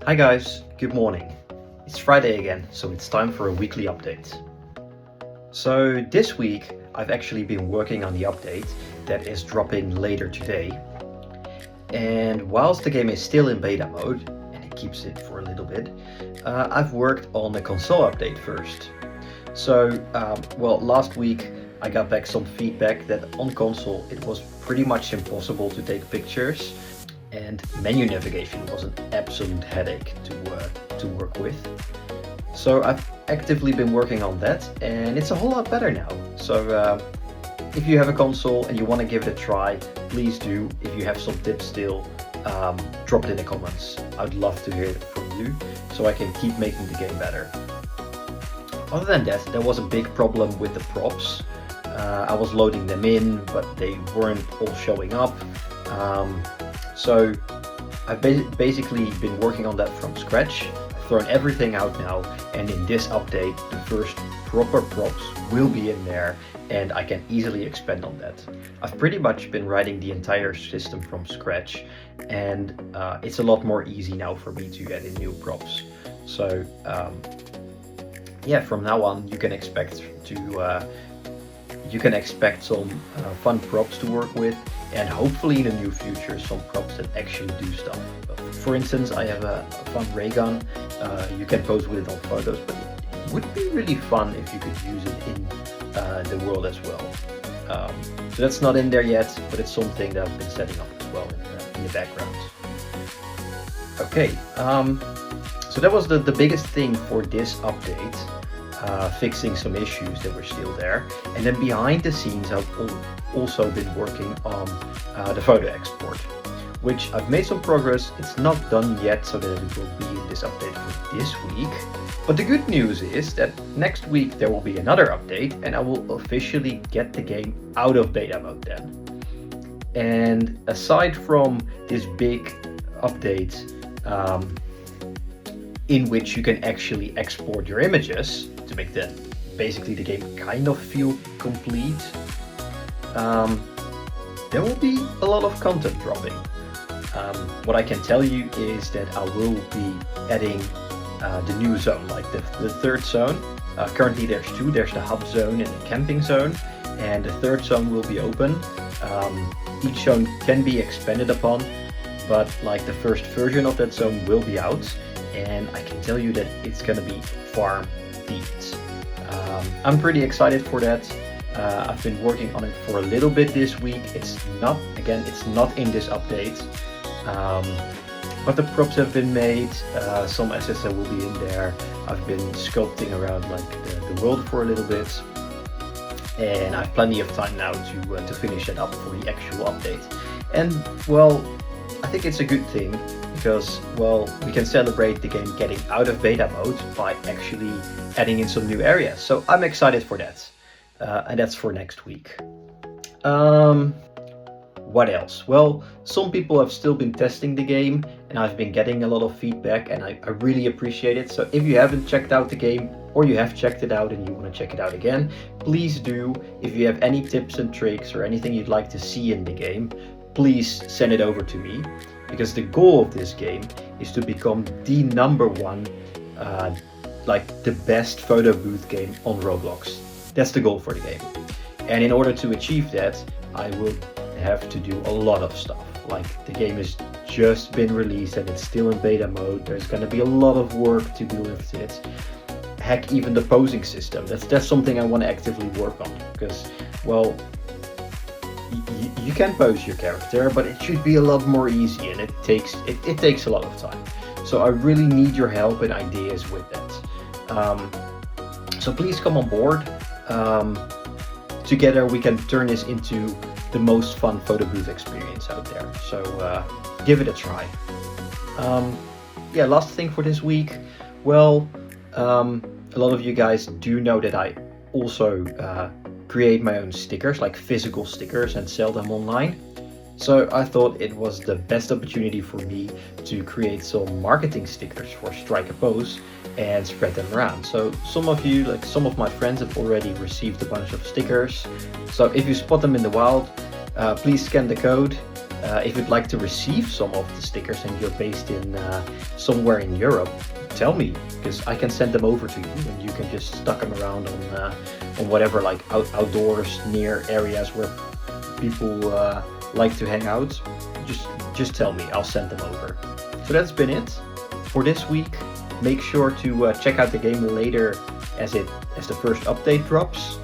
Hi guys, good morning. It's Friday again, so it's time for a weekly update. So this week I've actually been working on the update that is dropping later today. And whilst the game is still in beta mode, and it keeps it for a little bit, I've worked on the console update first. So, last week I got back some feedback that on console it was pretty much impossible to take pictures, and menu navigation was an absolute headache to work with. So I've actively been working on that, and it's a whole lot better now. So if you have a console and you want to give it a try, please do. If you have some tips still, drop it in the comments. I'd love to hear it from you so I can keep making the game better. Other than that, there was a big problem with the props. I was loading them in, but they weren't all showing up. So I've basically been working on that from scratch. I've thrown everything out now, and in this update, the first proper props will be in there, and I can easily expand on that. I've pretty much been writing the entire system from scratch, and it's a lot more easy now for me to add in new props. So from now on, you can expect some fun props to work with, and hopefully in the near future some props that actually do stuff. For instance, I have a fun ray gun. You can pose with it on photos, but it would be really fun if you could use it in the world as well. So that's not in there yet, but it's something that I've been setting up as well in the background. Okay, so that was the biggest thing for this update. Fixing some issues that were still there, and then behind the scenes I've also been working on the photo export, which I've made some progress. It's not done yet, so that it will be in this update for this week. But the good news is that next week there will be another update, and I will officially get the game out of beta mode then. And aside from this big update in which you can actually export your images to make basically the game kind of feel complete, there will be a lot of content dropping. What I can tell you is that I will be adding the new zone, like the third zone. Currently there's two, there's the hub zone and the camping zone, and the third zone will be open. Each zone can be expanded upon, but like the first version of that zone will be out, and I can tell you that it's gonna be farm themed. I'm pretty excited for that. I've been working on it for a little bit this week. It's not in this update, but the props have been made. Some SSL will be in there. I've been sculpting around like the world for a little bit, and I have plenty of time now to finish it up for the actual update. And well, I think it's a good thing, because, well, we can celebrate the game getting out of beta mode by actually adding in some new areas. So I'm excited for that. And that's for next week. What else? Well, some people have still been testing the game, and I've been getting a lot of feedback, and I really appreciate it. So if you haven't checked out the game, or you have checked it out and you want to check it out again, please do. If you have any tips and tricks or anything you'd like to see in the game, please send it over to me, because the goal of this game is to become the #1, like the best photo booth game on Roblox. That's the goal for the game. And in order to achieve that, I will have to do a lot of stuff. Like, the game has just been released and it's still in beta mode. There's gonna be a lot of work to do with it. Heck, even the posing system. That's something I want to actively work on, because, well, you can pose your character, but it should be a lot more easy, and it takes a lot of time. So I really need your help and ideas with that. So please come on board. Together we can turn this into the most fun photo booth experience out there. So give it a try. Last thing for this week. Well, a lot of you guys do know that I also create my own stickers, like physical stickers, and sell them online. So I thought it was the best opportunity for me to create some marketing stickers for Strike a Pose and spread them around. So some of you, like some of my friends, have already received a bunch of stickers. So if you spot them in the wild, please scan the code If you'd like to receive some of the stickers and you're based in somewhere in Europe, tell me, because I can send them over to you and you can just stuck them around on whatever, like outdoors near areas where people like to hang out. Just tell me, I'll send them over. So that's been it for this week. Make sure to check out the game later as the first update drops.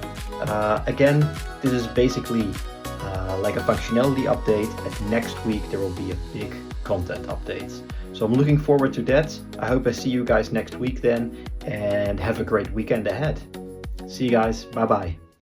Again, this is basically like a functionality update, and next week there will be a big content update. So I'm looking forward to that. I hope I see you guys next week then, and have a great weekend ahead. See you guys, bye bye.